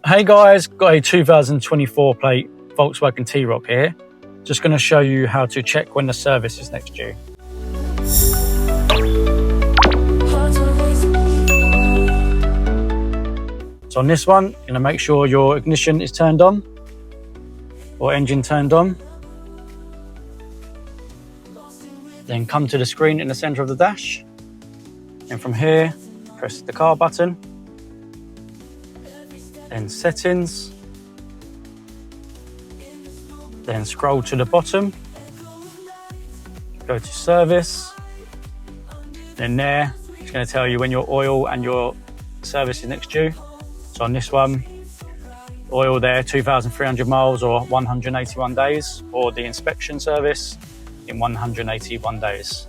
Hey guys, got a 2024 plate Volkswagen T ROC here. Just going to show you how to check when the service is next due. So on this one, you're going to make sure your ignition is turned on or engine turned on. Then come to the screen in the center of the dash. And from here, press the car button. Then settings. Then scroll to the bottom. Go to service. Then there, it's going to tell you when your oil and your service is next due. So on this one, oil there, 2,300 miles or 181 days, or the inspection service in 181 days.